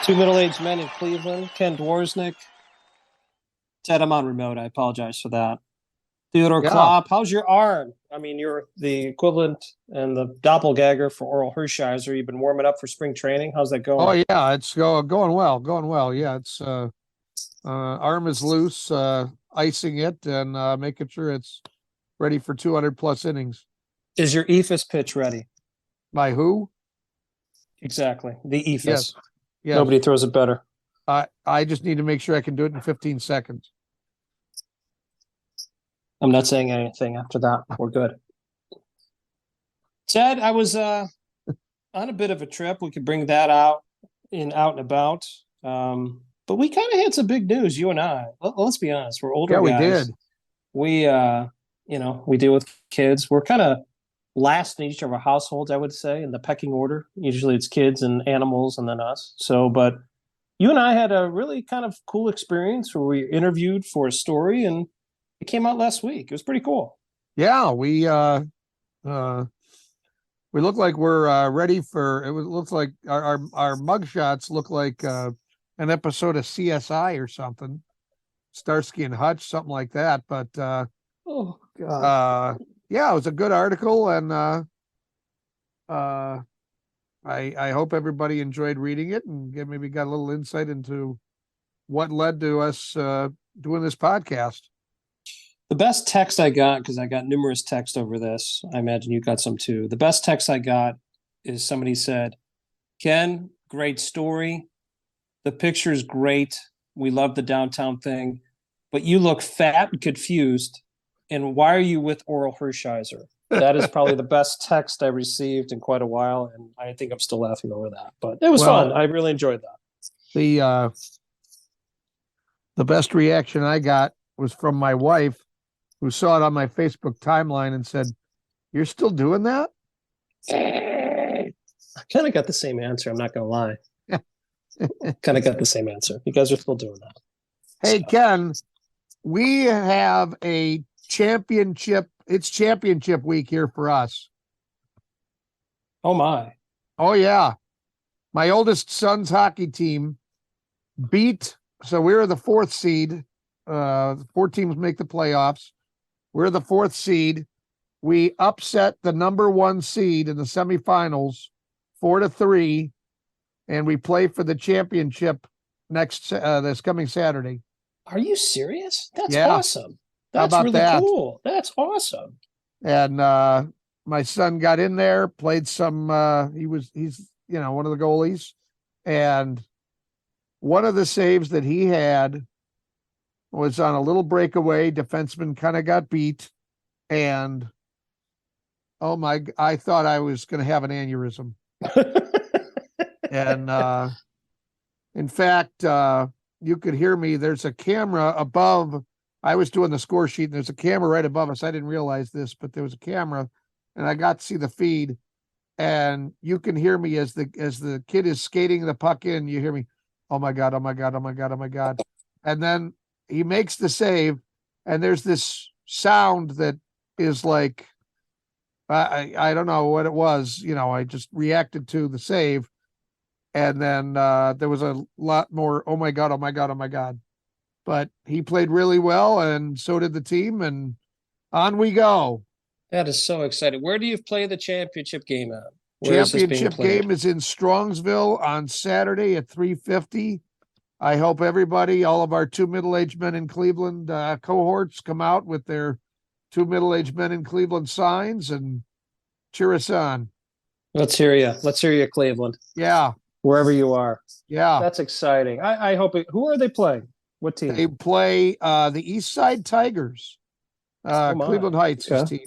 Two middle-aged men in Cleveland. Ken Dworsnik. Ted, I'm on remote. I apologize for that. Theodore Yeah. Klopp, how's your arm? I mean, you're the equivalent and the doppelganger for Oral Hershiser. You've been warming up for spring training. How's that Oh going? yeah, it's going well, going well. Yeah, it's arm is loose, icing it and making sure it's ready for 200 plus innings. Is your EFIS pitch ready? By who? Exactly. The Yes, EFIS. yes. Nobody throws it better. I just need to make sure I can do it in 15 seconds. I'm not saying anything after that. We're good. Ted, I was on a bit of a trip. We could bring that out and about. But we kind of had some big news, you and I. Let's be honest, we're older Yeah, we guys. did. We deal with kids. We're kind of last in each of our households, I would say, in the pecking order. Usually it's kids and animals and then us. So, but you and I had a really kind of cool experience where we interviewed for a story and it came out last week. It was pretty cool. Yeah, we look like we're ready for it. Looks like our mug shots look like an episode of CSI or something, Starsky and Hutch, something like that. But Oh God. yeah, it was a good article, and uh, I hope everybody enjoyed reading it and maybe got a little insight into what led to us doing this podcast. The best text I got, because I got numerous texts over this, I imagine you got some too. The best text I got is somebody said, Ken, great story. The picture's great. We love the downtown thing, but you look fat and confused. And why are you with Oral Hershiser? That is probably the best text I received in quite a while, and I think I'm still laughing over that. But it was fun. I really enjoyed that. The best reaction I got was from my wife, who saw it on my Facebook timeline and said, "You're still doing that?" I kind of got the same answer. I'm not going to lie. Kind of got the same answer. You guys are still doing that. Hey, Ken, we have a championship. It's championship week here for us. Oh, my. Oh, yeah. My oldest son's hockey team so we were the fourth seed. Four teams make the playoffs. We're the fourth seed. We upset the number one seed in the semifinals 4-3, and we play for the championship this coming Saturday. Are you serious? That's Yeah. awesome. That's How about really that? cool. That's awesome. And my son got in there, played some. He's one of the goalies, and one of the saves that he had was on a little breakaway. Defenseman kind of got beat, and I thought I was going to have an aneurysm. And in fact, you could hear me. There's a camera above. I was doing the score sheet, and there's a camera right above us. I didn't realize this, but there was a camera, and I got to see the feed. And you can hear me as the kid is skating the puck in. You hear me, "Oh my God, oh my God, oh my God, oh my God." And then he makes the save, and there's this sound that is like, I don't know what it was. I just reacted to the save. And then there was a lot more, "Oh my God, oh my God, oh my God." But he played really well, and so did the team, and on we go. That is so exciting. Where do you play the championship game at? Where is this being Championship played? game is in Strongsville on Saturday at 3:50. I hope everybody, all of our two middle-aged men in Cleveland cohorts, come out with their two middle-aged men in Cleveland signs and cheer us on. Let's hear you. Let's hear you, Cleveland. Yeah. Wherever you are. Yeah. That's exciting. I hope who are they playing? What team? They play the East Side Tigers. Cleveland Heights' team.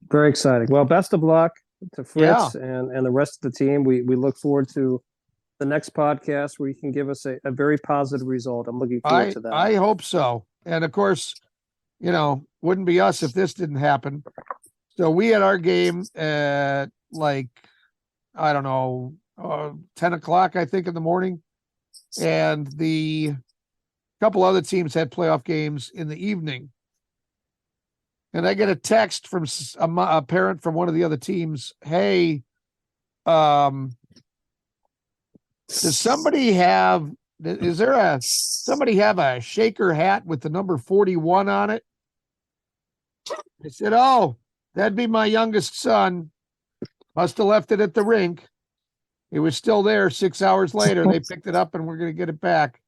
Very exciting. Well, best of luck to Fritz and the rest of the team. We look forward to the next podcast where you can give us a very positive result. I'm looking forward to that. I hope so. And of course, wouldn't be us if this didn't happen. So we had our game at I don't know, 10 o'clock, I think, in the morning. And the couple other teams had playoff games in the evening. And I get a text from a parent from one of the other teams. "Hey, Does somebody have, somebody have a shaker hat with the number 41 on it? I said, oh, that'd be my youngest son. Must have left it at the rink. It was still there 6 hours later. They picked it up and we're going to get it back.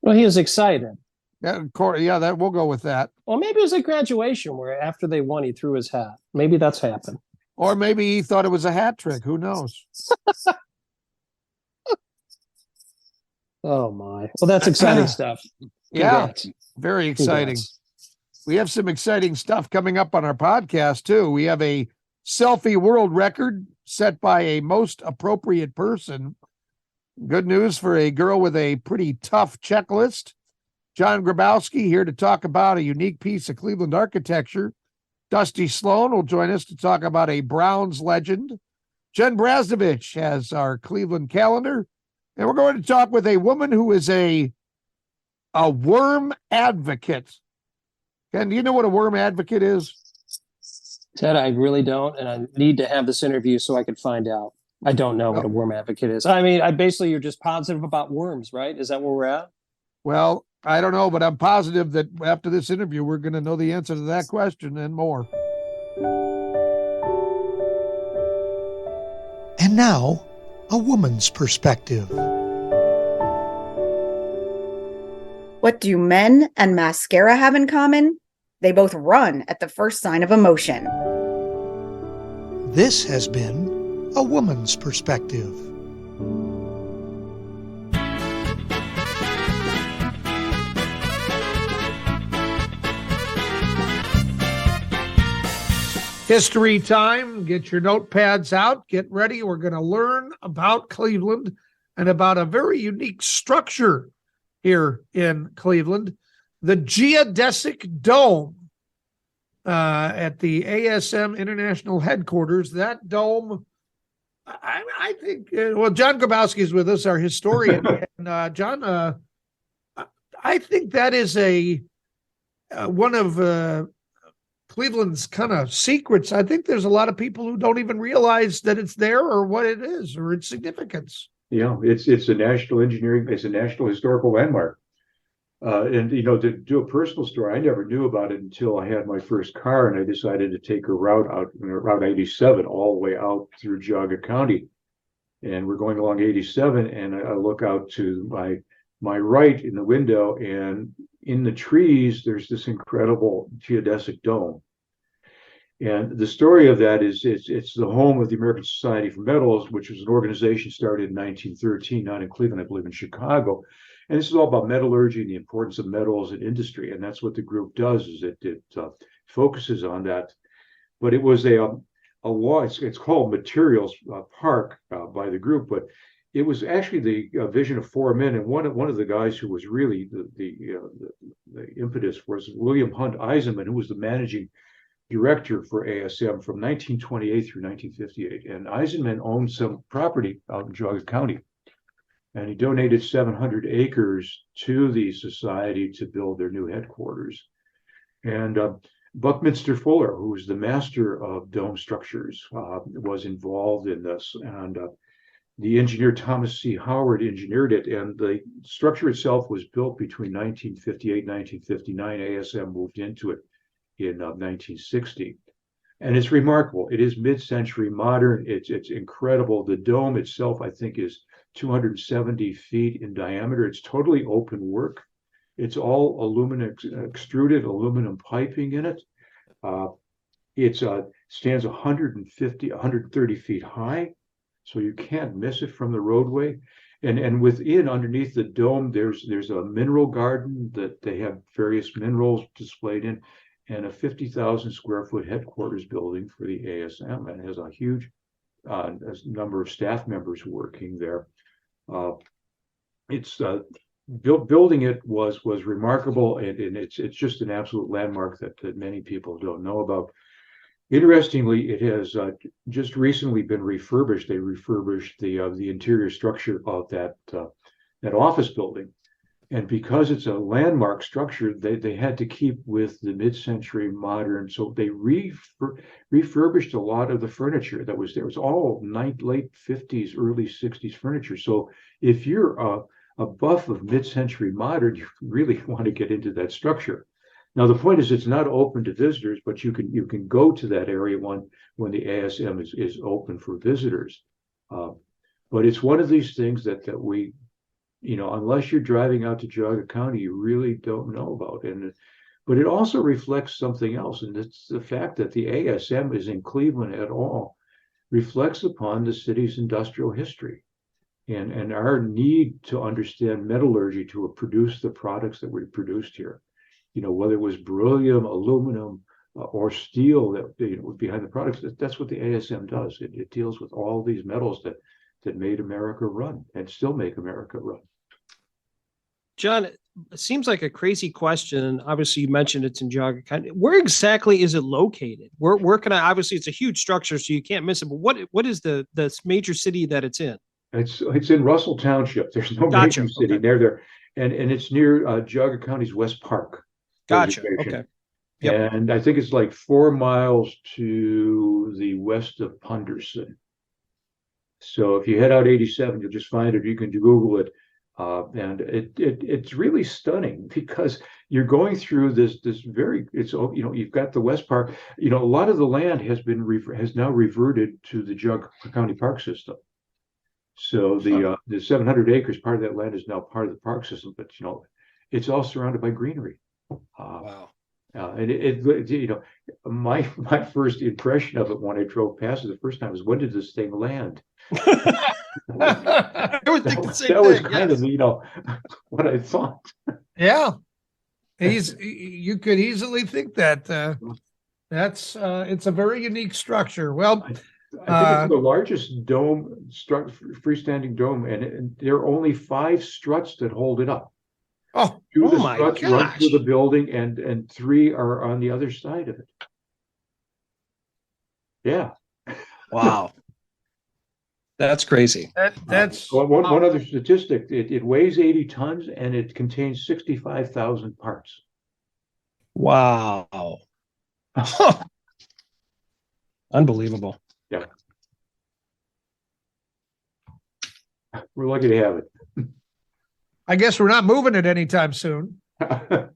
Well, he was excited. Yeah, of course, yeah, that we'll go with that. Well, maybe it was at graduation where after they won, he threw his hat. Maybe that's happened. Or maybe he thought it was a hat trick. Who knows? Oh my. Well, that's exciting stuff. Congrats. Yeah, very exciting. Congrats. We have some exciting stuff coming up on our podcast too. We have a selfie world record set by a most appropriate person. Good news for a girl with a pretty tough checklist. John Grabowski here to talk about a unique piece of Cleveland architecture. Dusty Sloan will join us to talk about a Browns legend. Jen Brasdovich has our Cleveland calendar. And we're going to talk with a woman who is a worm advocate. Ken, do you know what a worm advocate is? Ted, I really don't, and I need to have this interview so I can find out. I don't know what a worm advocate is. I mean, you're just positive about worms, right? Is that where we're at? Well, I don't know, but I'm positive that after this interview, we're going to know the answer to that question and more. And now, a woman's perspective. What do men and mascara have in common? They both run at the first sign of emotion. This has been a woman's perspective. History time. Get your notepads out. Get ready. We're going to learn about Cleveland and about a very unique structure here in Cleveland, the geodesic dome at the ASM International Headquarters. That dome, I think, John Grabowski is with us, our historian. And John, I think that is one of Cleveland's kind of secrets. I think there's a lot of people who don't even realize that it's there or what it is or its significance. Yeah, it's a national it's a national historical landmark. And to do a personal story, I never knew about it until I had my first car and I decided to take a route out, Route 87, all the way out through Geauga County. And we're going along 87, and I look out to my right in the window, and in the trees, there's this incredible geodesic dome. And the story of that is it's the home of the American Society for Metals, which was an organization started in 1913, not in Cleveland, I believe in Chicago. And this is all about metallurgy and the importance of metals in industry. And that's what the group does, is it focuses on that. But it was a law, it's called Materials Park by the group, but it was actually the vision of four men. And one of the guys who was really the impetus was William Hunt Eisenman, who was the managing director for ASM from 1928 through 1958. And Eisenman owned some property out in Geauga County. And he donated 700 acres to the society to build their new headquarters. And Buckminster Fuller, who was the master of dome structures, was involved in this. And the engineer Thomas C. Howard engineered it. And the structure itself was built between 1958 and 1959. ASM moved into it in 1960. And it's remarkable. It is mid-century modern. It's incredible. The dome itself, I think, is 270 feet in diameter. It's totally open work. It's all aluminum, extruded aluminum piping in it. It stands 130 feet high, so you can't miss it from the roadway. And within, underneath the dome, there's a mineral garden that they have various minerals displayed in, and a 50,000 square foot headquarters building for the ASM, and has a huge number of staff members working there. Building it was remarkable, and it's just an absolute landmark that many people don't know about. Interestingly, it has just recently been refurbished. They refurbished the interior structure of that office building, And because it's a landmark structure, they had to keep with the mid-century modern. So they refurbished a lot of the furniture that was there. It was all late 50s, early 60s furniture. So if you're a buff of mid-century modern, you really want to get into that structure. Now the point is, it's not open to visitors, but you can go to that area when the ASM is open for visitors. But it's one of these things that we, unless you're driving out to Geauga County, you really don't know about. But it also reflects something else, and it's the fact that the ASM is in Cleveland at all reflects upon the city's industrial history and our need to understand metallurgy to produce the products that we produced here. Whether it was beryllium, aluminum, or steel that was behind the products. That's what the ASM does. It deals with all these metals that made America run and still make America run. John, it seems like a crazy question, and obviously you mentioned it's in Geauga County. Where exactly is it located? Where can I? Obviously, it's a huge structure, so you can't miss it. But what is the major city that it's in? It's in Russell Township. There's no major city there, and it's near Geauga County's West Park. Gotcha. Okay. Yep. And I think it's like 4 miles to the west of Punderson. So if you head out 87, you'll just find it. You can Google it. And it's really stunning because you're going through this you've got the West Park. A lot of the land has now reverted to the Geauga County Park System. So the 700 acres, part of that land is now part of the park system, but it's all surrounded by greenery. Wow. And my first impression of it when I drove past it the first time was, when did this thing land? I would think the same that was thing, kind yes. of what I thought. Yeah, you could easily think that. It's a very unique structure. Well, I think it's the largest dome, freestanding dome, and there are only 5 struts that hold it up. Oh, 2 of the my struts run gosh. through the building, and 3 are on the other side of it. Yeah. Wow. That's crazy. That's one other statistic. It weighs 80 tons and it contains 65,000 parts. Wow. Unbelievable. Yeah. We're lucky to have it. I guess we're not moving it anytime soon.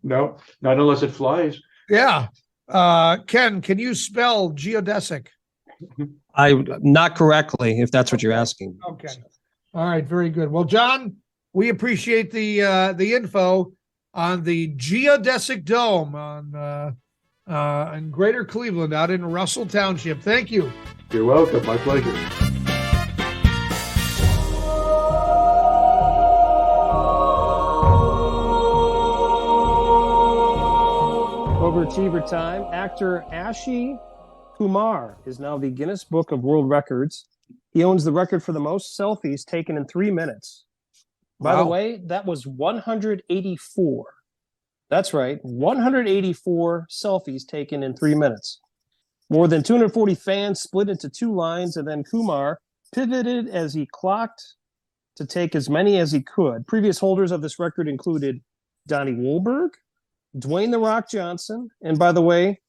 No, not unless it flies. Yeah. Ken, can you spell geodesic? Not correctly, if that's what you're asking. Okay. All right. Very good. Well, John, we appreciate the info on the geodesic dome in Greater Cleveland, out in Russell Township. Thank you. You're welcome. My pleasure. Overachiever time. Actor Ashi Kumar is now the Guinness Book of World Records. He owns the record for the most selfies taken in 3 minutes. By the way, that was 184. That's right, 184 selfies taken in 3 minutes. More than 240 fans split into 2 lines, and then Kumar pivoted as he clocked to take as many as he could. Previous holders of this record included Donnie Wahlberg, Dwayne "The Rock" Johnson, and by the way,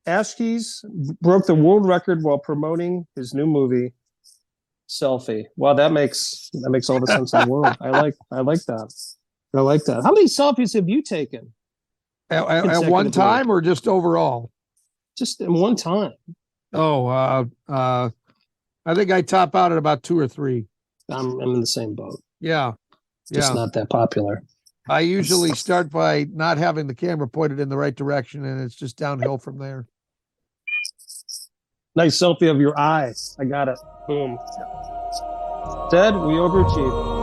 Ashke's broke the world record while promoting his new movie, Selfie. Wow, that makes all the sense in the world. I like that. I like that. How many selfies have you taken? At one time or just overall? Just in one time. Oh, I think I top out at about 2 or 3. I'm in the same boat. Yeah. Just not that popular. I usually start by not having the camera pointed in the right direction, and it's just downhill from there. Nice selfie of your eye. I got it. Boom. Said we overachieved.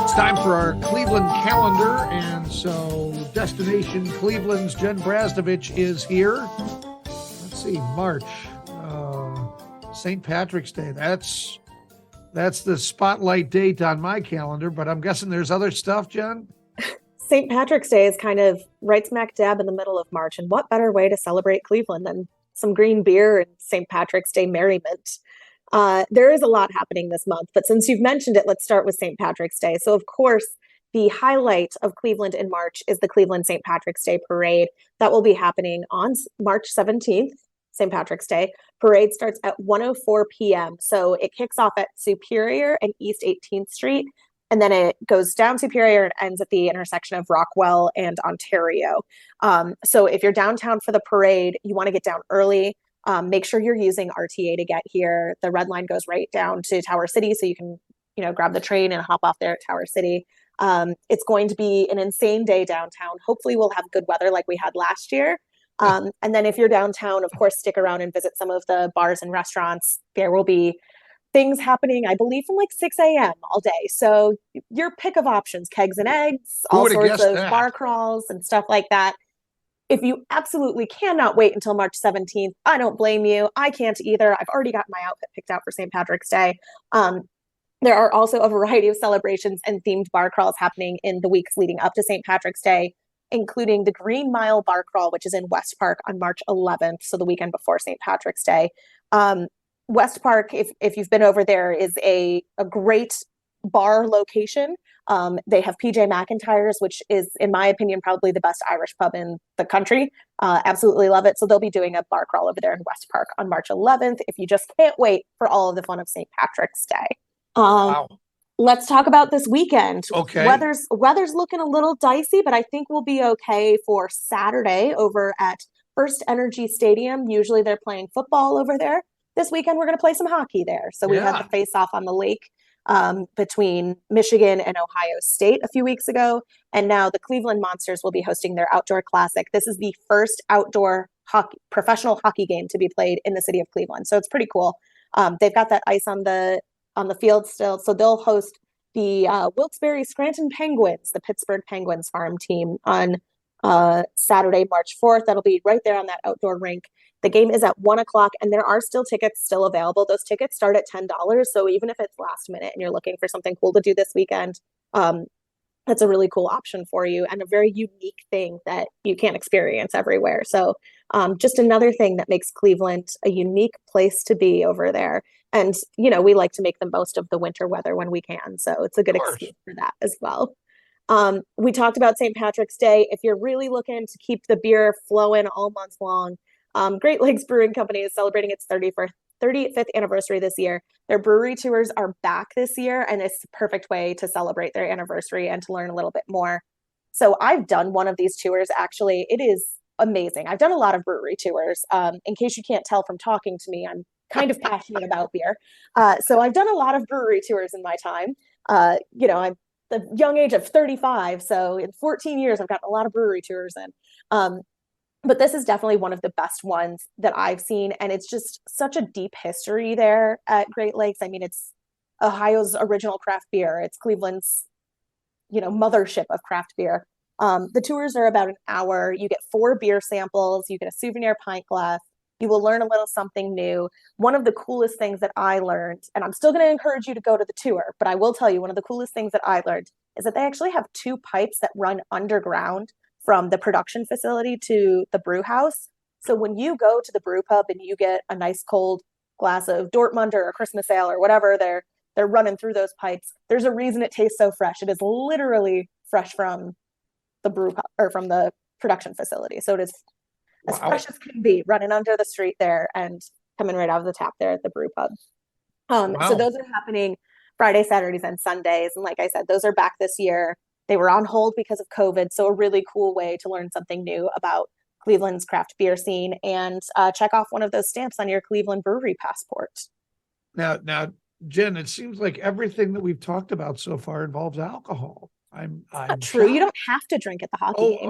It's time for our Cleveland calendar, and so Destination Cleveland's Jen Brasdovich is here. Let's see, March, St. Patrick's Day. That's the spotlight date on my calendar, but I'm guessing there's other stuff, Jen? St. Patrick's Day is kind of right smack dab in the middle of March, and what better way to celebrate Cleveland than some green beer and St. Patrick's Day merriment? There is a lot happening this month, but since you've mentioned it, let's start with St. Patrick's Day. So, of course, the highlight of Cleveland in March is the Cleveland St. Patrick's Day Parade. That will be happening on March 17th, St. Patrick's Day. Parade starts at 1:04 p.m. So it kicks off at Superior and East 18th Street, and then it goes down Superior and ends at the intersection of Rockwell and Ontario. So if you're downtown for the parade, you want to get down early. Make sure you're using RTA to get here. The red line goes right down to Tower City, so you can, grab the train and hop off there at Tower City. It's going to be an insane day downtown. Hopefully we'll have good weather like we had last year. And then if you're downtown, of course, stick around and visit some of the bars and restaurants. There will be things happening, I believe, from like 6 a.m. all day. So your pick of options, kegs and eggs, all sorts of bar crawls and stuff like that. If you absolutely cannot wait until March 17th, I don't blame you. I can't either. I've already got my outfit picked out for St. Patrick's Day. There are also a variety of celebrations and themed bar crawls happening in the weeks leading up to St. Patrick's Day, including the Green Mile Bar Crawl, which is in West Park on March 11th, so the weekend before St. Patrick's Day. West Park, if you've been over there, is a great bar location. They have PJ McIntyre's, which is, in my opinion, probably the best Irish pub in the country. Absolutely love it. So they'll be doing a bar crawl over there in West Park on March 11th if you just can't wait for all of the fun of St. Patrick's Day. Wow. Let's talk about this weekend. Okay. Weather's looking a little dicey, but I think we'll be okay for Saturday over at First Energy Stadium. Usually they're playing football over there. This weekend we're going to play some hockey there. So we had the face-off on the lake between Michigan and Ohio State a few weeks ago, and now the Cleveland Monsters will be hosting their outdoor classic. This is the first outdoor professional hockey game to be played in the city of Cleveland, so it's pretty cool. They've got that ice on the field still, so they'll host the Wilkes-Barre Scranton Penguins, the Pittsburgh Penguins farm team, on Saturday, March 4th. That'll be right there on that outdoor rink. The game is at 1:00, and there are still tickets still available. Those tickets start at $10. So even if it's last minute and you're looking for something cool to do this weekend, that's a really cool option for you and a very unique thing that you can't experience everywhere. So just another thing that makes Cleveland a unique place to be over there. And, we like to make the most of the winter weather when we can. So it's a good excuse for that as well. We talked about St. Patrick's Day. If you're really looking to keep the beer flowing all month long, Great Lakes Brewing Company is celebrating its 35th anniversary this year. Their brewery tours are back this year, and it's the perfect way to celebrate their anniversary and to learn a little bit more. So I've done one of these tours, actually. It is amazing. I've done a lot of brewery tours. In case you can't tell from talking to me, I'm kind of passionate about beer. So I've done a lot of brewery tours in my time. I'm the young age of 35, so in 14 years, I've gotten a lot of brewery tours in. But this is definitely one of the best ones that I've seen. And it's just such a deep history there at Great Lakes. I mean, it's Ohio's original craft beer. It's Cleveland's, mothership of craft beer. The tours are about an hour. You get 4 beer samples. You get a souvenir pint glass. You will learn a little something new. One of the coolest things that I learned, and I'm still going to encourage you to go to the tour, but I will tell you, one of the coolest things that I learned is that they actually have 2 pipes that run underground from the production facility to the brew house. So when you go to the brew pub and you get a nice cold glass of Dortmunder or Christmas ale or whatever they're running through those pipes, there's a reason it tastes so fresh. It is literally fresh from the brew pub or from the production facility. So it is as fresh as can be, running under the street there and coming right out of the tap there at the brew pub. So those are happening Friday, Saturdays, and Sundays. And like I said, those are back this year. They were on hold because of COVID. So a really cool way to learn something new about Cleveland's craft beer scene and check off one of those stamps on your Cleveland brewery passport. Now, Jen, it seems like everything that we've talked about so far involves alcohol. I'm not true. You don't have to drink at the hockey game.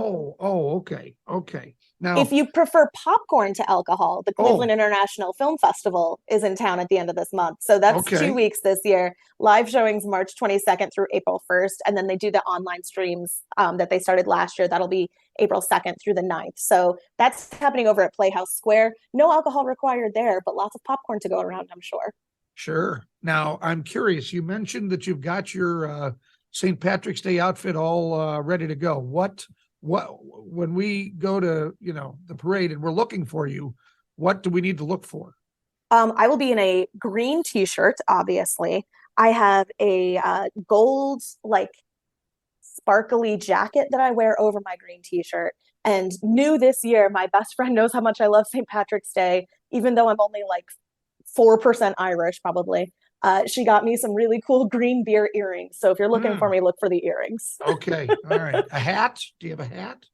Okay. Now, if you prefer popcorn to alcohol, the Cleveland International Film Festival is in town at the end of this month. So that's 2 weeks this year. Live showings March 22nd through April 1st. And then they do the online streams that they started last year. That'll be April 2nd through the 9th. So that's happening over at Playhouse Square. No alcohol required there, but lots of popcorn to go around, I'm sure. Sure. Now, I'm curious. You mentioned that you've got your St. Patrick's Day outfit all ready to go. What when we go to, the parade and we're looking for you, what do we need to look for? I will be in a green t-shirt, obviously. I have a gold, like sparkly jacket that I wear over my green t-shirt. And new this year, my best friend knows how much I love St. Patrick's Day, even though I'm only like 4% Irish, probably. She got me some really cool green beer earrings. So if you're looking for me, look for the earrings. Okay. All right. A hat? Do you have a hat?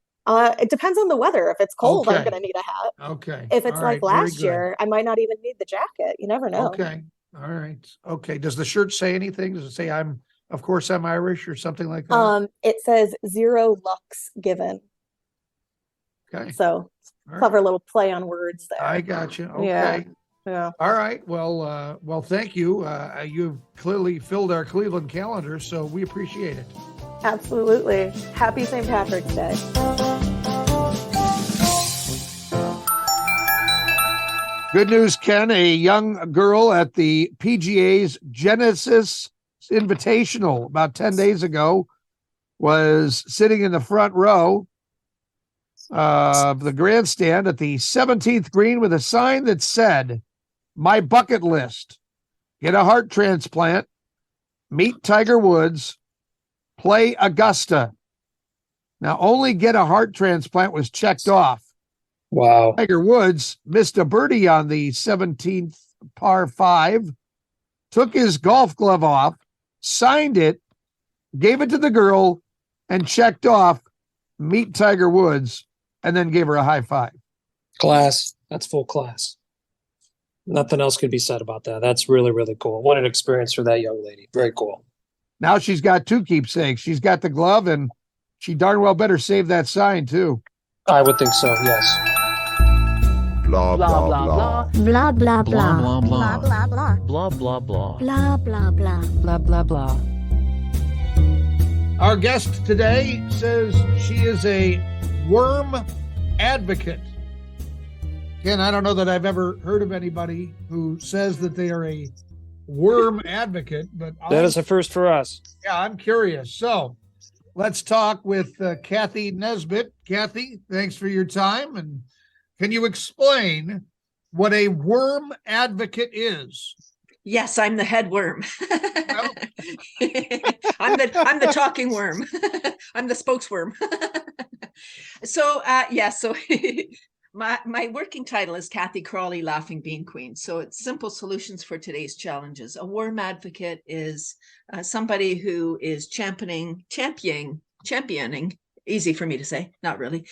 It depends on the weather. If it's cold, I'm Okay. going to need a hat. Okay. If it's All like right. Very last good. year, I might not even need the jacket. You never know. Okay. All right. Okay. Does the shirt say anything? Does it say of course I'm Irish or something like that? It says 0 lux given. Okay. So All right. clever little play on words there. I got you. Okay. Yeah. All right. Well, thank you. You've clearly filled our Cleveland calendar, so we appreciate it. Absolutely. Happy St. Patrick's Day. Good news, Ken. A young girl at the PGA's Genesis Invitational about 10 days ago was sitting in the front row of the grandstand at the 17th green with a sign that said, "My bucket list: get a heart transplant, meet Tiger Woods, play Augusta." Now, only get a heart transplant was checked off. Wow. Tiger Woods missed a birdie on the 17th par 5, took his golf glove off, signed it, gave it to the girl, and checked off meet Tiger Woods, and then gave her a high five. Class. That's full class. Nothing else could be said about that. That's really, really cool. What an experience for that young lady. Very cool. Now she's got 2 keepsakes. She's got the glove, and she darn well better save that sign, too. I would think so, yes. Blah blah blah. Blah blah blah. Blah blah Blah blah. blah blah. Blah blah blah. Blah blah blah. Blah blah blah. Our guest today says she is a worm advocate. Ken, I don't know that I've ever heard of anybody who says that they are a worm advocate, but That is a first for us. yeah, I'm curious. So let's talk with Kathy Nesbitt. Kathy, thanks for your time. And can you explain what a worm advocate is? Yes, I'm the head worm. Well- I'm the talking worm. I'm the spokesworm. So my working title is Kathy Crawley, Laughing Bean Queen. So it's simple solutions for today's challenges. A worm advocate is somebody who is championing, easy for me to say, not really,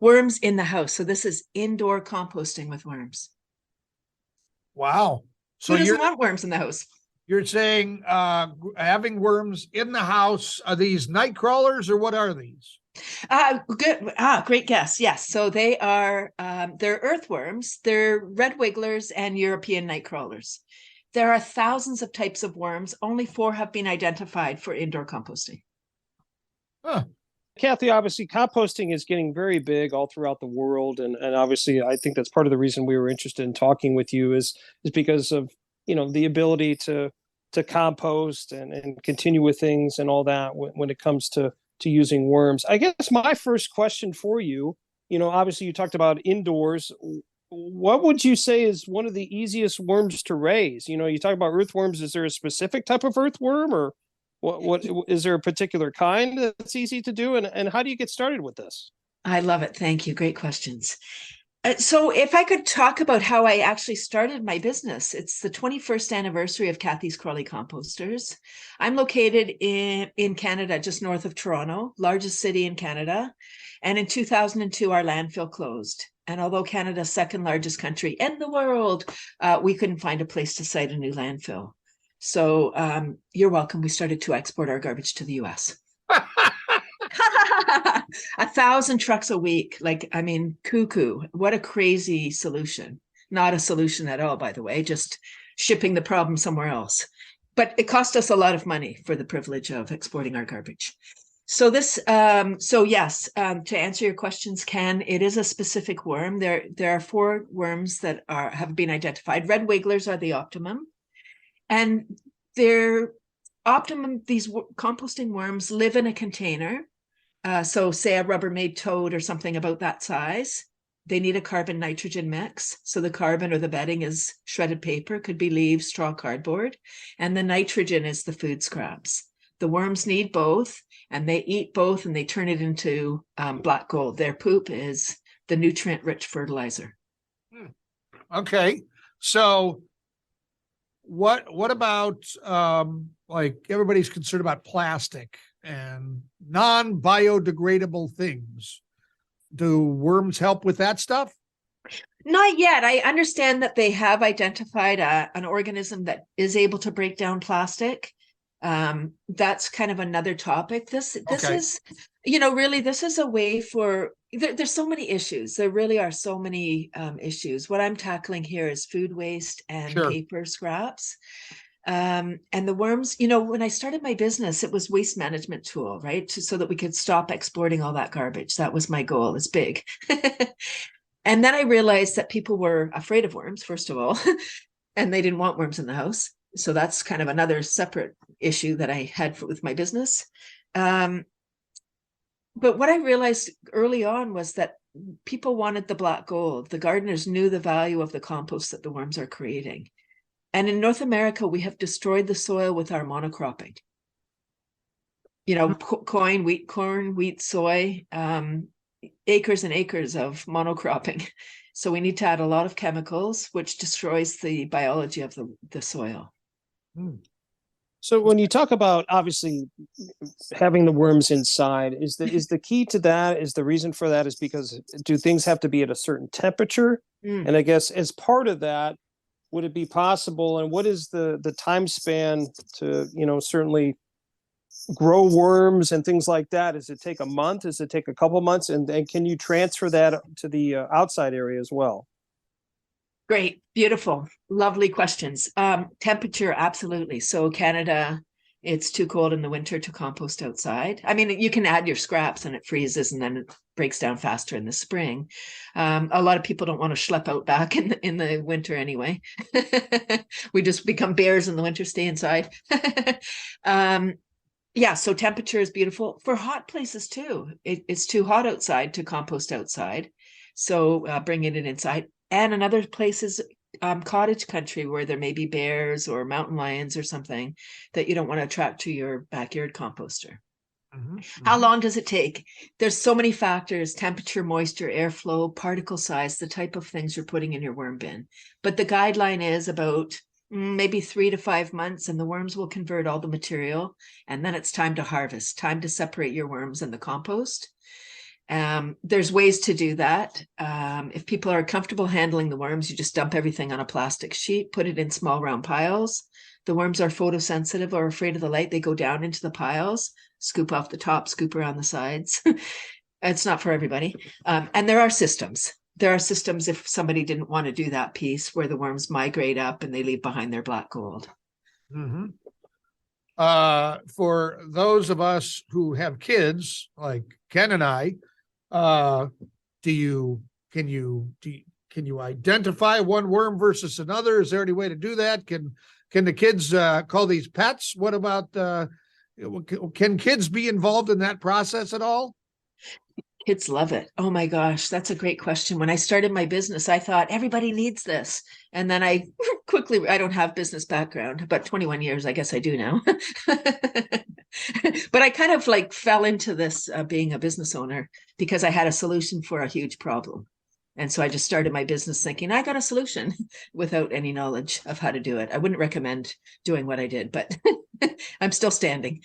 worms in the house. So this is indoor composting with worms. Wow. So Who doesn't want worms in the house? you're saying having worms in the house, are these night crawlers or what are these? Good. Great guess. Yes. So they are, they're earthworms, they're red wigglers and European night crawlers. There are thousands of types of worms. Only 4 have been identified for indoor composting. Huh. Kathy, obviously composting is getting very big all throughout the world. And obviously I think that's part of the reason we were interested in talking with you is because of, the ability to compost and continue with things and all that when it comes to using worms. I guess my first question for you, obviously you talked about indoors. What would you say is one of the easiest worms to raise? You talk about earthworms. Is there a specific type of earthworm or what is there a particular kind that's easy to do? And how do you get started with this? I love it. Thank you. Great questions. So if I could talk about how I actually started my business, it's the 21st anniversary of Kathy's Crawley Composters. I'm located in Canada, just north of Toronto, largest city in Canada. And in 2002, our landfill closed. And although Canada's second largest country in the world, we couldn't find a place to site a new landfill. So you're welcome. We started to export our garbage to the US. 1,000 trucks a week. Cuckoo. What a crazy solution. Not a solution at all, by the way, just shipping the problem somewhere else. But it cost us a lot of money for the privilege of exporting our garbage. So yes, to answer your questions, Ken, it is a specific worm. There are 4 worms that have been identified. Red wigglers are the optimum. And they're these composting worms live in a container. So say a Rubbermaid toad or something about that size. They need a carbon nitrogen mix. So the carbon or the bedding is shredded paper, could be leaves, straw, cardboard. And the nitrogen is the food scraps. The worms need both, and they eat both, and they turn it into black gold. Their poop is the nutrient-rich fertilizer. Okay. So what about like everybody's concerned about plastic and non-biodegradable things? Do worms help with that stuff? Not yet. I understand that they have identified an organism that is able to break down plastic. That's kind of another topic. This Okay. is, really, this is a way for, there's so many issues. There really are so many issues. What I'm tackling here is food waste and Sure. paper scraps. And the worms, when I started my business, it was waste management tool, right? So that we could stop exporting all that garbage. That was my goal. It's big. And then I realized that people were afraid of worms, first of all, and they didn't want worms in the house. So that's kind of another separate issue that I had with my business. But what I realized early on was that people wanted the black gold. The gardeners knew the value of the compost that the worms are creating. And in North America, we have destroyed the soil with our monocropping. Corn, wheat, soy, acres and acres of monocropping. So we need to add a lot of chemicals, which destroys the biology of the soil. So when you talk about obviously having the worms inside, is the key to that, is the reason for that is because do things have to be at a certain temperature? And I guess as part of that, would it be possible, and what is the time span to, certainly grow worms and things like that? Does it take a month? Does it take a couple months? And can you transfer that to the outside area as well? Great, beautiful, lovely questions. Temperature, absolutely. So Canada, it's too cold in the winter to compost outside. I mean, you can add your scraps and it freezes and then it breaks down faster in the spring. A lot of people don't want to schlep out back in the winter anyway. We just become bears in the winter, stay inside. Yeah, so temperature is beautiful for hot places too. It's too hot outside to compost outside. So bringing it inside. And in other places, cottage country where there may be bears or mountain lions or something that you don't want to attract to your backyard composter. How long does it take? There's so many factors: temperature, moisture, airflow, particle size, the type of things you're putting in your worm bin. But the guideline is about maybe 3 to 5 months, and the worms will convert all the material. And then it's time to harvest, time to separate your worms and the compost. There's ways to do that. If people are comfortable handling the worms, you just dump everything on a plastic sheet, put it in small round piles. The worms are photosensitive or afraid of the light. They go down into the piles, scoop off the top, scoop around the sides. It's not for everybody. And there are systems. There are systems if somebody didn't want to do that piece where the worms migrate up and they leave behind their black gold. For those of us who have kids like Ken and I, can you identify one worm versus another? Is there any way to do that? Can the kids call these pets? What about can kids be involved in that process at all? Kids love it. Oh my gosh, that's a great question. When I started my business, I thought everybody needs this. And then I don't have business background, but 21 years, I guess I do now. But I kind of fell into this being a business owner because I had a solution for a huge problem. And so I just started my business thinking I got a solution without any knowledge of how to do it. I wouldn't recommend doing what I did, but I'm still standing.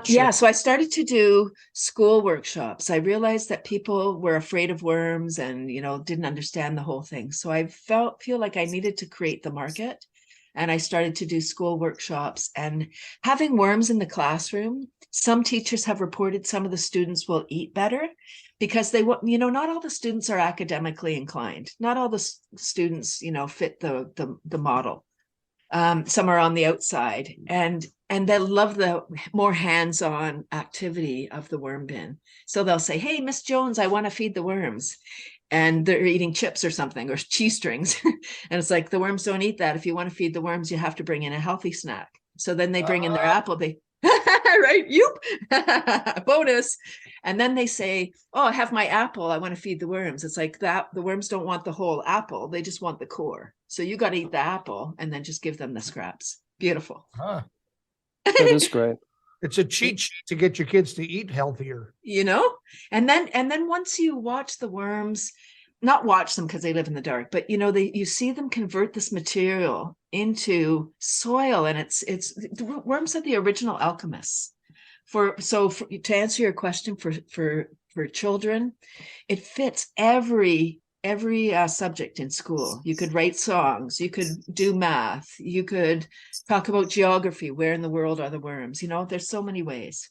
Yeah, so I started to do school workshops. I realized that people were afraid of worms and, didn't understand the whole thing. So I feel like I needed to create the market. And I started to do school workshops and having worms in the classroom. Some teachers have reported some of the students will eat better because not all the students are academically inclined. Not all the students, fit the model. Some are on the outside and they love the more hands-on activity of the worm bin. So they'll say, "Hey, Miss Jones, I want to feed the worms." And they're eating chips or something, or cheese strings. And it's like, the worms don't eat that. If you want to feed the worms, you have to bring in a healthy snack. So then they bring in their apple. They right, bonus. And then they say, "Oh, I have my apple. I want to feed the worms." It's like that. The worms don't want the whole apple; they just want the core. So you got to eat the apple and then just give them the scraps. Beautiful. Huh. That is great. It's a cheat sheet to get your kids to eat healthier. And then once you watch the worms, not watch them because they live in the dark, but you see them convert this material into soil, and it's the worms are the original alchemists. To answer your question, for children, it fits every subject in school. You could write songs, you could do math, you could talk about geography. Where in the world are the worms? There's so many ways.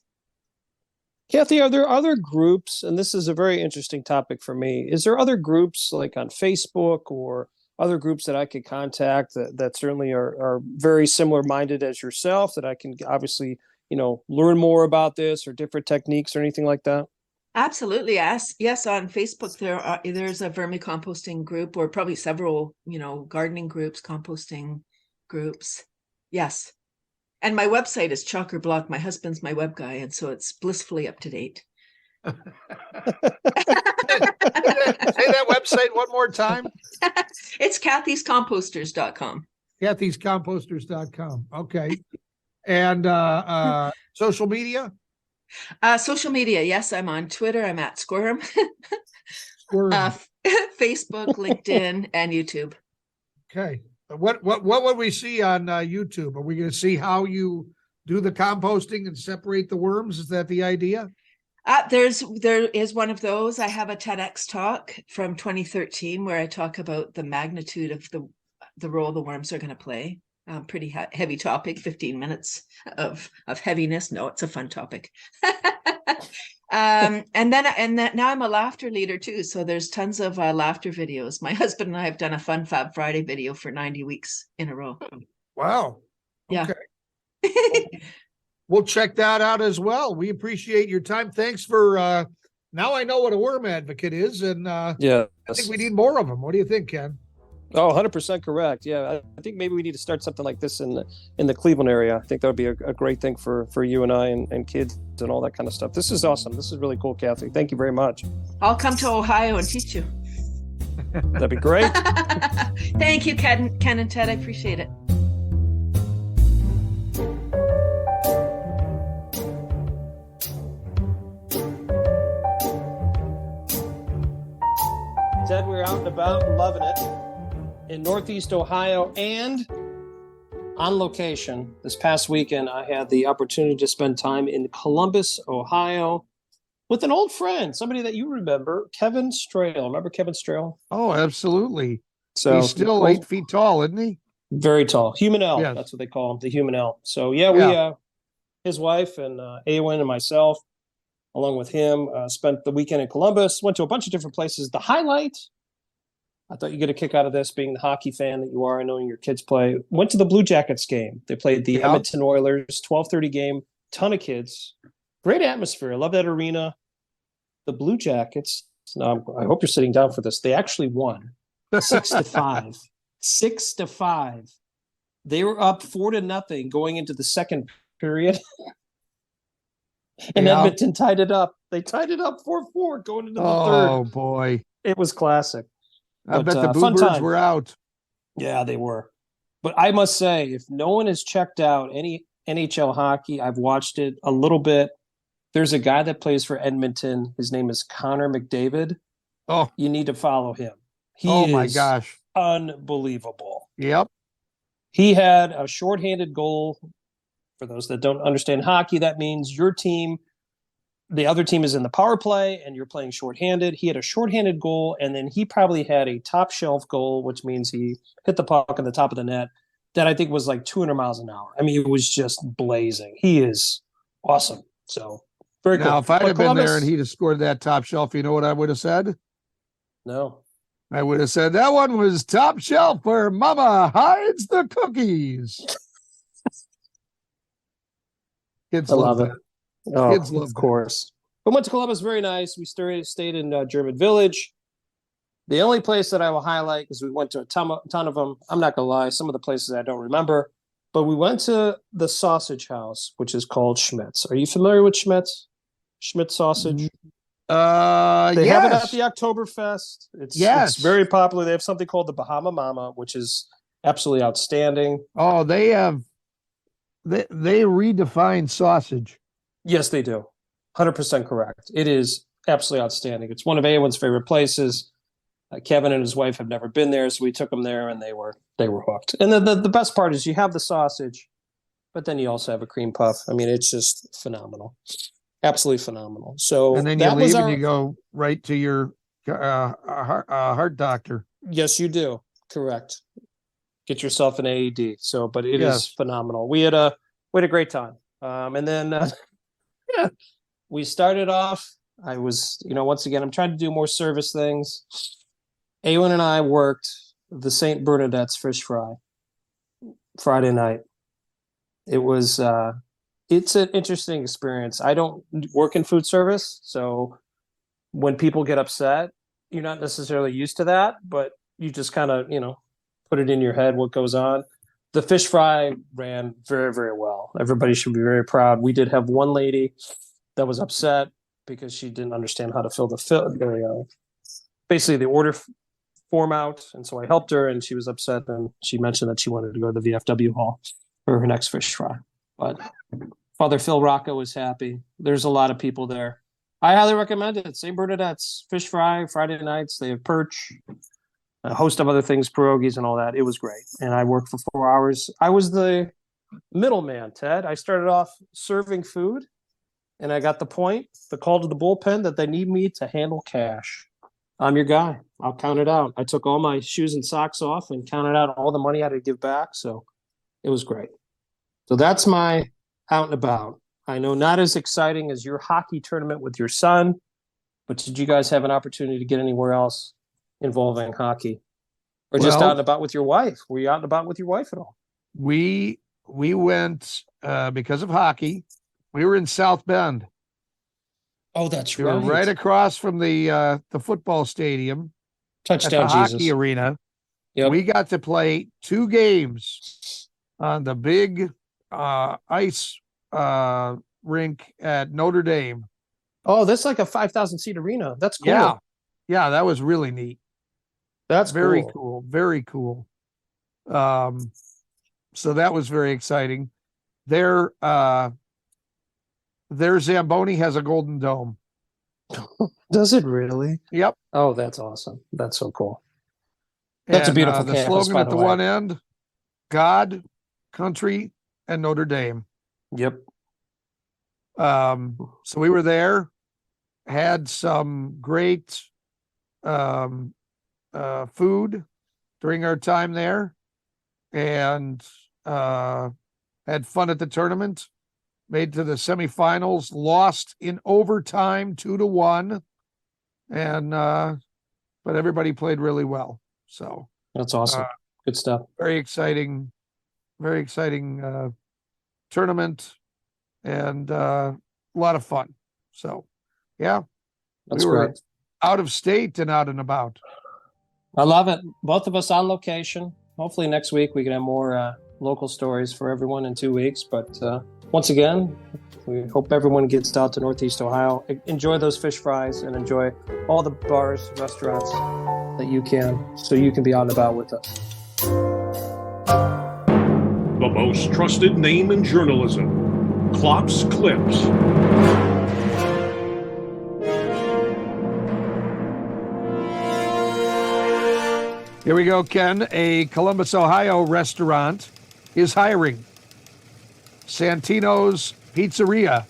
Kathy, are there other groups, and this is a very interesting topic for me, is there other groups like on Facebook or other groups that I could contact that certainly are very similar minded as yourself, that I can obviously, learn more about this or different techniques or anything like that? Absolutely. Yes, on Facebook there's a vermicomposting group, or probably several, gardening groups, composting groups. Yes. And my website is Chalk or Block. My husband's my web guy, and so it's blissfully up to date. Say that website one more time. It's kathyscomposters.com. kathyscomposters.com. Okay. And social media? Social media, yes, I'm on Twitter. I'm at Squirm. Squirm. Facebook, LinkedIn, and YouTube. Okay. What would we see on YouTube? Are we going to see how you do the composting and separate the worms? Is that the idea? There is one of those. I have a TEDx talk from 2013 where I talk about the magnitude of the role the worms are going to play. Pretty heavy topic, 15 minutes of heaviness. No, it's a fun topic. And now I'm a laughter leader too. So there's tons of laughter videos. My husband and I have done a Fun Fab Friday video for 90 weeks in a row. Wow. Yeah. Okay. We'll check that out as well. We appreciate your time. Thanks for now I know what a worm advocate is, and Yeah, I think we need more of them. What do you think, Ken? Oh, 100% correct. Yeah, I think maybe we need to start something like this in the Cleveland area. I think that would be a great thing for you and I and kids and all that kind of stuff. This is awesome. This is really cool, Kathy. Thank you very much. I'll come to Ohio and teach you. That'd be great. Thank you, Ken and Ted. I appreciate it. Ted, we're out and about, loving it in Northeast Ohio and on location. This past weekend, I had the opportunity to spend time in Columbus, Ohio, with an old friend, somebody that you remember, Kevin Strail. Remember Kevin Strail? Oh, absolutely. So he's still 8 feet tall, isn't he? Very tall. Human L. Yes. That's what they call him, the Human L. So we, his wife and Awen and myself, along with him, spent the weekend in Columbus, went to a bunch of different places. The highlight, I thought you'd get a kick out of this, being the hockey fan that you are, and knowing your kids play. Went to the Blue Jackets game. They played the Edmonton Oilers, 12:30 game, ton of kids. Great atmosphere. I love that arena. The Blue Jackets, now I hope you're sitting down for this, they actually won 6-5. 6-5. They were up 4-0 going into the second period. And Edmonton tied it up. They tied it up 4-4 going into the third. Oh, boy. It was classic. I bet the Bluebirds were out. Yeah, they were. But I must say, if no one has checked out any NHL hockey, I've watched it a little bit. There's a guy that plays for Edmonton. His name is Connor McDavid. Oh, you need to follow him. My gosh. Unbelievable. Yep. He had a shorthanded goal. For those that don't understand hockey, that means your team, the other team is in the power play and you're playing shorthanded. He had a shorthanded goal, and then he probably had a top shelf goal, which means he hit the puck on the top of the net that I think was like 200 miles an hour. I mean, it was just blazing. He is awesome. So very cool. Now, if I'd have been there and he'd have scored that top shelf, you know what I would have said? No. I would have said that one was top shelf where Mama hides the cookies. Kids love it. Oh, Kids love of course. But went to Columbus, very nice. We stayed in German Village. The only place that I will highlight, because we went to a ton of them, I'm not going to lie, some of the places I don't remember, But we went to the sausage house, which is called Schmidt's. Are you familiar with Schmidt's? Schmidt sausage. They have it at Yes. the Oktoberfest. It's Yes. very popular. They have something called the Bahama Mama, which is absolutely outstanding. Oh, they redefine sausage. Yes, they do. 100% correct. It is absolutely outstanding. It's one of A1's favorite places. Kevin and his wife have never been there, so we took them there, and they were hooked. And the best part is you have the sausage, but then you also have a cream puff. I mean, it's just phenomenal, absolutely phenomenal. So And then you that was leave and you go right to your heart doctor. Yes, you do. Correct. Get yourself an AED. So, but it Yes. is phenomenal. We had a great time. And then we started off. I was, once again, I'm trying to do more service things. Awen and I worked the St. Bernadette's fish fry Friday night. It was, it's an interesting experience. I don't work in food service, so when people get upset, you're not necessarily used to that, but you just kind of, put it in your head what goes on. The fish fry ran very, very well. Everybody should be very proud. We did have one lady that was upset because she didn't understand how to fill basically the order form out, and so I helped her, and she was upset, and she mentioned that she wanted to go to the VFW hall for her next fish fry. But Father Phil Rocco was happy. There's a lot of people there. I highly recommend it. St. Bernadette's fish fry Friday nights. They have perch, a host of other things, pierogies and all that. It was great. And I worked for 4 hours. I was the middleman, Ted. I started off serving food, and I got the call to the bullpen that they need me to handle cash. I'm your guy. I'll count it out. I took all my shoes and socks off and counted out all the money I had to give back. So it was great. So that's my out and about. I know not as exciting as your hockey tournament with your son, but did you guys have an opportunity to get anywhere else involving hockey? Or just out and about with your wife? Were you out and about with your wife at all? We went because of hockey. We were in South Bend. Oh, that's We were right across from the football stadium. Touchdown, at the Jesus. hockey arena. Yep. We got to play 2 games on the big ice rink at Notre Dame. Oh, that's like a 5,000 seat arena. That's cool. Yeah, that was really neat. That's very cool. cool. Very cool. So that was very exciting. Their Zamboni has a golden dome. Does it really? Yep. Oh, that's awesome. That's so cool. That's a beautiful the campus, slogan by at the the way. one end: God, country, and Notre Dame. Yep. So we were there, had some great food during our time there, and had fun at the tournament. Made to the semifinals, lost in overtime 2-1, and but everybody played really well. So that's awesome. Good stuff. Very exciting tournament, and a lot of fun. So yeah, That's we were great. out of state and out and about. I love it. Both of us on location. Hopefully next week we can have more local stories for everyone in 2 weeks. But once again, we hope everyone gets out to Northeast Ohio. Enjoy those fish fries and enjoy all the bars, restaurants that you can, so you can be out and about with us. The most trusted name in journalism, Klopp's Clips. Here we go, Ken. A Columbus, Ohio restaurant is hiring. Santino's Pizzeria,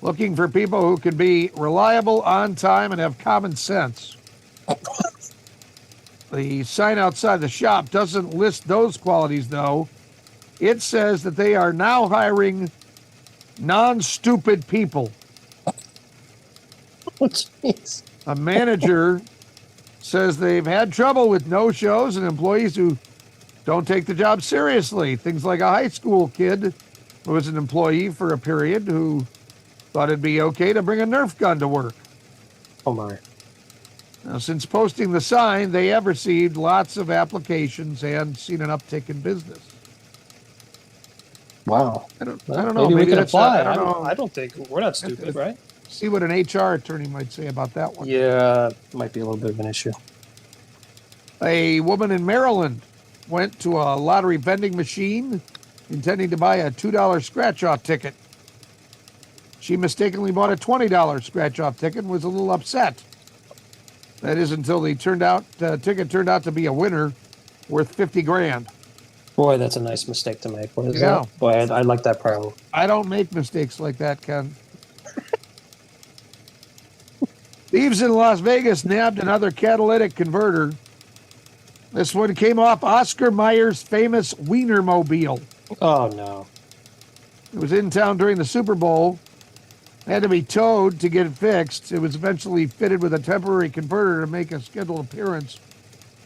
looking for people who can be reliable, on time, and have common sense. The sign outside the shop doesn't list those qualities, though. It says that they are now hiring non-stupid people. Oh, jeez. A manager says they've had trouble with no-shows and employees who don't take the job seriously. Things like a high school kid who was an employee for a period who thought it'd be okay to bring a Nerf gun to work. Oh, my. Now, since posting the sign, they have received lots of applications and seen an uptick in business. Wow. I don't Well, know. maybe we can that's apply. I don't know. I don't think we're not stupid, right? See what an HR attorney might say about that one. Yeah, might be a little bit of an issue. A woman in Maryland went to a lottery vending machine intending to buy a $2 scratch-off ticket. She mistakenly bought a $20 scratch-off ticket and was a little upset. That is until the ticket turned out to be a winner worth 50 grand. Boy, that's a nice mistake to make. What is Yeah. that? Boy, I like that problem. I don't make mistakes like that, Ken. Thieves in Las Vegas nabbed another catalytic converter. This one came off Oscar Mayer's famous Wienermobile. Oh, no. It was in town during the Super Bowl. It had to be towed to get it fixed. It was eventually fitted with a temporary converter to make a scheduled appearance.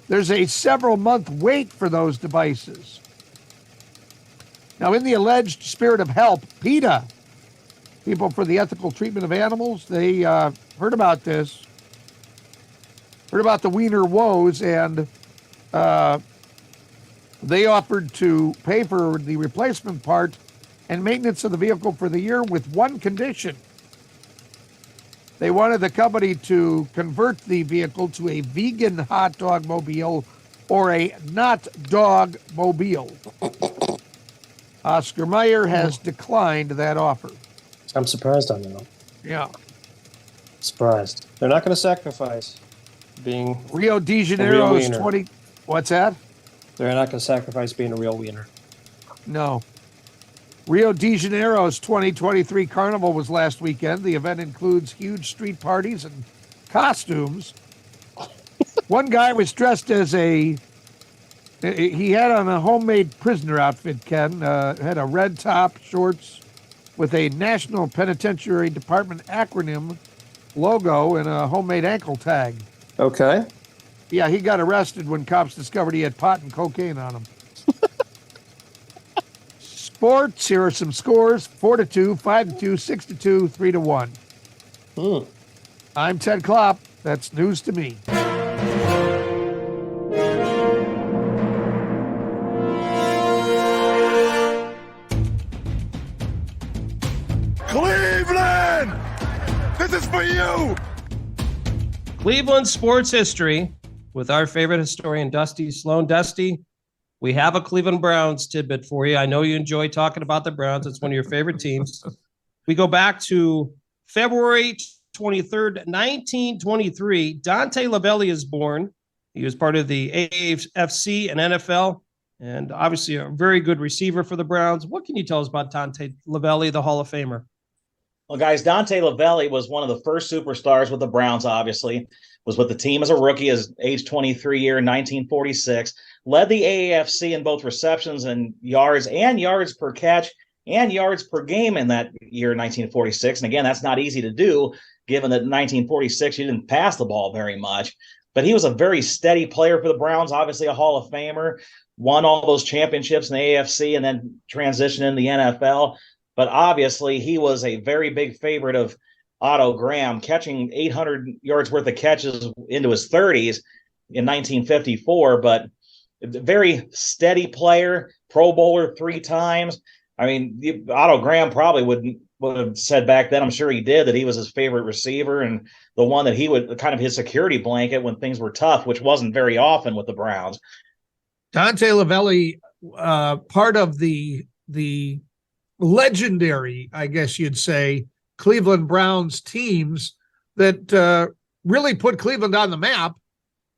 There's a several-month wait for those devices. Now, in the alleged spirit of help, PETA, People for the Ethical Treatment of Animals, they heard about this, heard about the Wiener woes, and they offered to pay for the replacement part and maintenance of the vehicle for the year with one condition. They wanted the company to convert the vehicle to a vegan hot dog mobile or a not dog mobile. Oscar Mayer has declined that offer. I'm surprised on that. Yeah. Surprised. They're not going to sacrifice being Rio de Janeiro's wiener. 20. What's that? They're not going to sacrifice being a real wiener. No. Rio de Janeiro's 2023 Carnival was last weekend. The event includes huge street parties and costumes. One guy was dressed as he had on a homemade prisoner outfit, Ken. Had a red top, shorts with a National Penitentiary Department acronym logo and a homemade ankle tag. Okay. Yeah, he got arrested when cops discovered he had pot and cocaine on him. Sports, here are some scores: 4-2, 5-2, 6-2, 3-1. I'm Ted Klopp. That's news to me. Cleveland! This is for you! Cleveland sports history with our favorite historian, Dusty Sloan. Dusty, we have a Cleveland Browns tidbit for you. I know you enjoy talking about the Browns. It's one of your favorite teams. We go back to February 23rd, 1923. Dante Lavelli is born. He was part of the AFC and NFL, and obviously a very good receiver for the Browns. What can you tell us about Dante Lavelli, the Hall of Famer? Well, guys, Dante Lavelli was one of the first superstars with the Browns, obviously. Was with the team as a rookie, as age 23 year in 1946. Led the AAFC in both receptions and yards per catch and yards per game in that year, 1946. And again, that's not easy to do, given that in 1946 you didn't pass the ball very much. But he was a very steady player for the Browns, obviously a Hall of Famer, won all those championships in the AFC and then transitioned in the NFL. But obviously he was a very big favorite of Otto Graham, catching 800 yards worth of catches into his 30s in 1954, but very steady player, Pro Bowler 3 times. I mean, Otto Graham probably would have said back then, I'm sure he did, that he was his favorite receiver and the one that he would kind of his security blanket when things were tough, which wasn't very often with the Browns. Dante Lavelli, part of the legendary, I guess you'd say, Cleveland Browns teams that really put Cleveland on the map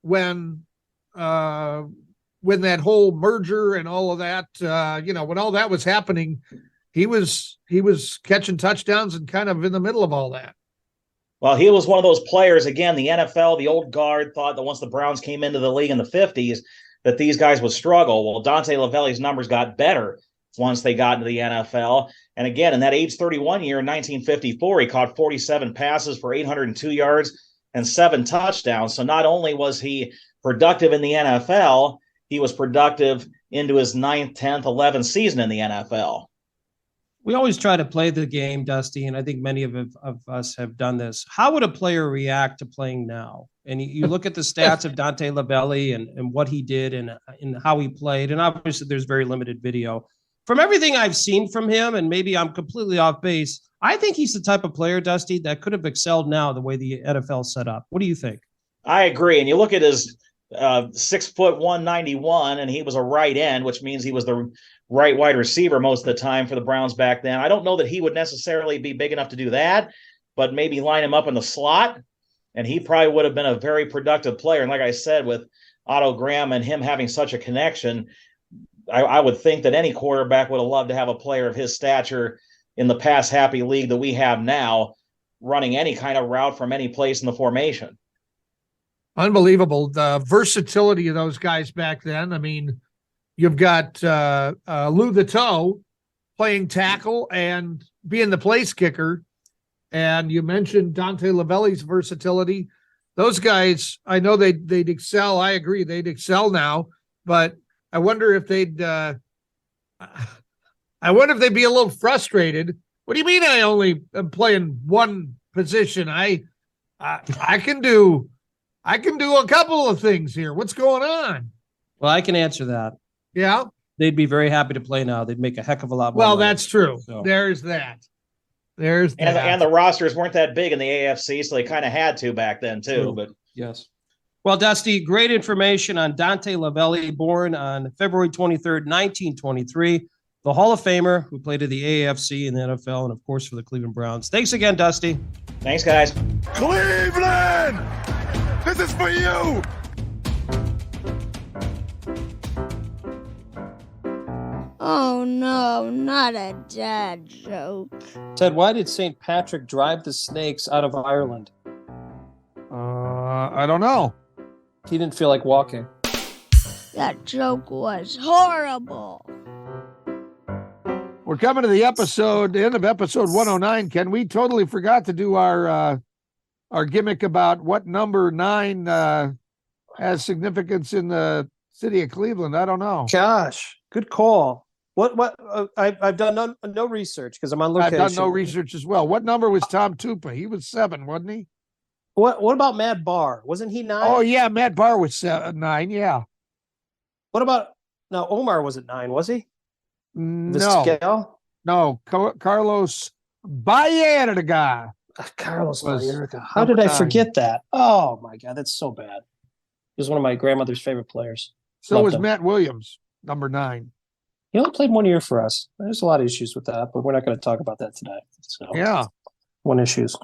when that whole merger and all of that, when all that was happening, he was catching touchdowns and kind of in the middle of all that. Well, he was one of those players, again, the NFL, the old guard, thought that once the Browns came into the league in the 50s, that these guys would struggle. Well, Dante Lavelli's numbers got better once they got into the NFL. And again, in that age 31 year in 1954, he caught 47 passes for 802 yards and 7 touchdowns. So not only was he productive in the NFL, he was productive into his 9th, 10th, 11th season in the NFL. We always try to play the game, Dusty, and I think many of us have done this. How would a player react to playing now? And you look at the stats of Dante Lavelli and what he did and how he played, and obviously there's very limited video. from everything I've seen from him, and maybe I'm completely off base, I think he's the type of player, Dusty, that could have excelled now the way the NFL set up. What do you think? I agree. And you look at his 6'1", 191, and he was a right end, which means he was the right wide receiver most of the time for the Browns back then. I don't know that he would necessarily be big enough to do that, but maybe line him up in the slot, and he probably would have been a very productive player. And like I said, with Otto Graham and him having such a connection, I would think that any quarterback would have loved to have a player of his stature in the pass-happy league that we have now, running any kind of route from any place in the formation. Unbelievable. The versatility of those guys back then. I mean, you've got Lou the Toe playing tackle and being the place kicker. And you mentioned Dante Lavelli's versatility. Those guys, I know they'd excel. I agree. They'd excel now, but I wonder if they'd be a little frustrated. What do you mean I only am playing one position? I can do a couple of things here. What's going on? Well, I can answer that. Yeah. They'd be very happy to play now. They'd make a heck of a lot more. Well, money. that's true. So. There's that. There's that. And the rosters weren't that big in the AFC, so they kind of had to back then too. True. But yes. Well, Dusty, great information on Dante Lavelli, born on February 23rd, 1923, the Hall of Famer who played in the AFC and the NFL, and of course for the Cleveland Browns. Thanks again, Dusty. Thanks, guys. Cleveland! This is for you! Oh no, not a dad joke. Ted, why did St. Patrick drive the snakes out of Ireland? I don't know. He didn't feel like walking. That joke was horrible. We're coming to the end of episode 109. Ken, we totally forgot to do our gimmick about what number 9 has significance in the city of Cleveland. I don't know. Gosh, good call. I've done no research because I'm on location. I've done no research as well. What number was Tom Tupa? He was 7, wasn't he? What about Matt Barr? Wasn't he 9? Oh yeah, Matt Barr was 9. Yeah. What about Omar wasn't 9, was he? The No, scale? no. Carlos Baerga. Carlos was Baerga. How did I 9. forget that? Oh my God, that's so bad. He was one of my grandmother's favorite players. So Loved was him. Matt Williams, number 9. He only played 1 year for us. There's a lot of issues with that, but we're not going to talk about that today. So Yeah. one issues.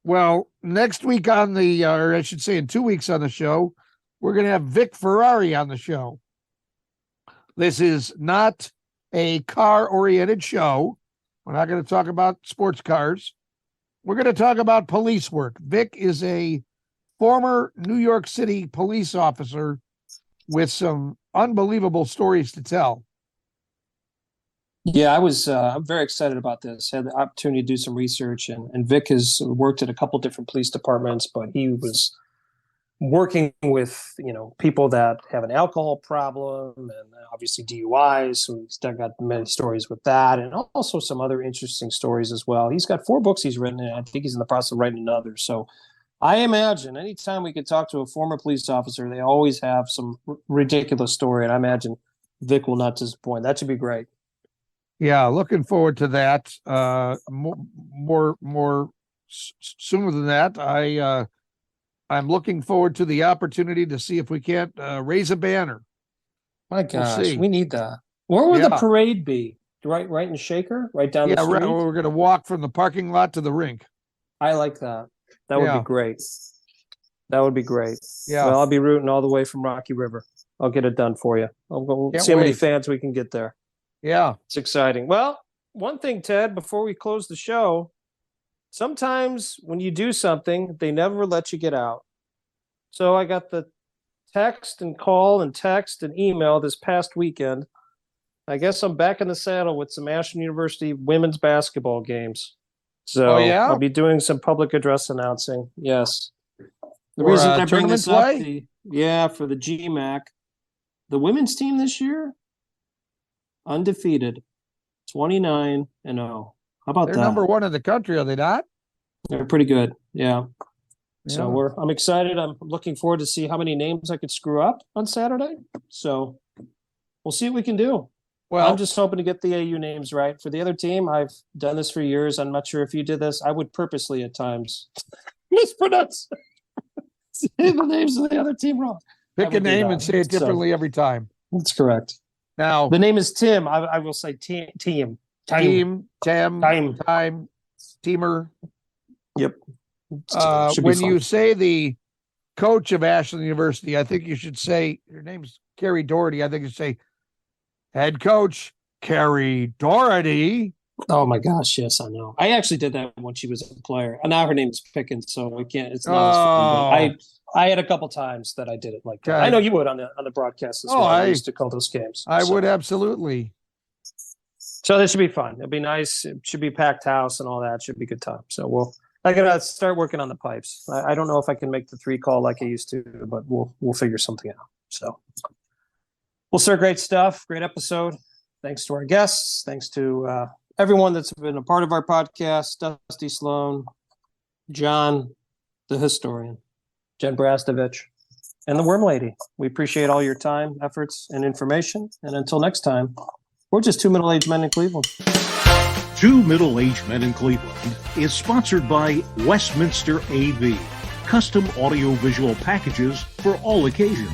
Well, next week or I should say in 2 weeks on the show, we're going to have Vic Ferrari on the show. This is not a car-oriented show. We're not going to talk about sports cars. We're going to talk about police work. Vic is a former New York City police officer with some unbelievable stories to tell. Yeah, I'm very excited about this. Had the opportunity to do some research, and Vic has worked at a couple different police departments, but he was working with, people that have an alcohol problem and obviously DUIs. So he's got many stories with that, and also some other interesting stories as well. He's got 4 books he's written, and I think he's in the process of writing another. So I imagine anytime we could talk to a former police officer, they always have some ridiculous story, and I imagine Vic will not disappoint. That should be great. Yeah, looking forward to that. More sooner than that. I'm looking forward to the opportunity to see if we can't raise a banner. My gosh, see. we need that. Where would the parade be? Right in Shaker, right down the street. Yeah, we're going to walk from the parking lot to the rink. I like that. That would be great. That would be great. Yeah. Well, I'll be rooting all the way from Rocky River. I'll get it done for you. I'll go Can't see how many wait. fans we can get there. Yeah. It's exciting. Well, one thing, Ted, before we close the show, sometimes when you do something, they never let you get out. So I got the text and call and text and email this past weekend. I guess I'm back in the saddle with some Ashland University women's basketball games. So I'll be doing some public address announcing. Yes. The For, reason I bring tournament this up, play? for the GMAC, the women's team this year, undefeated, 29-0. How about They're that? number 1 in the country, are they not? They're pretty good. Yeah. So Yeah. I'm excited. I'm looking forward to see how many names I could screw up on Saturday. So we'll see what we can do. Well, I'm just hoping to get the AU names right. For the other team, I've done this for years. I'm not sure if you did this. I would purposely at times mispronounce say the names of the other team wrong. pick a name and say it differently every time. That's correct. Now, the name is Tim. I will say team. Teamer. Yep. When you say the coach of Ashland University, I think you should say, your name's Carrie Doherty. I think you say head coach Carrie Doherty. Oh my gosh, yes, I know. I actually did that when she was a player. And now her name is Pickens, so I can't. It's not as funny. But I had a couple times that I did it like that. I know you would on the broadcast as well. I used to call those games. I would absolutely. So this should be fun. It'll be nice. It should be packed house and all that. Should be a good time. So I gotta start working on the pipes. I don't know if I can make the 3 call like I used to, but we'll figure something out. So, well, sir, great stuff. Great episode. Thanks to our guests. Thanks to everyone that's been a part of our podcast. Dusty, Sloan, John, the historian, Jen Brasdovich, and the Worm Lady. We appreciate all your time, efforts, and information. And until next time, we're just 2 middle-aged men in Cleveland. 2 Middle-Aged Men in Cleveland is sponsored by Westminster AV, custom audio-visual packages for all occasions.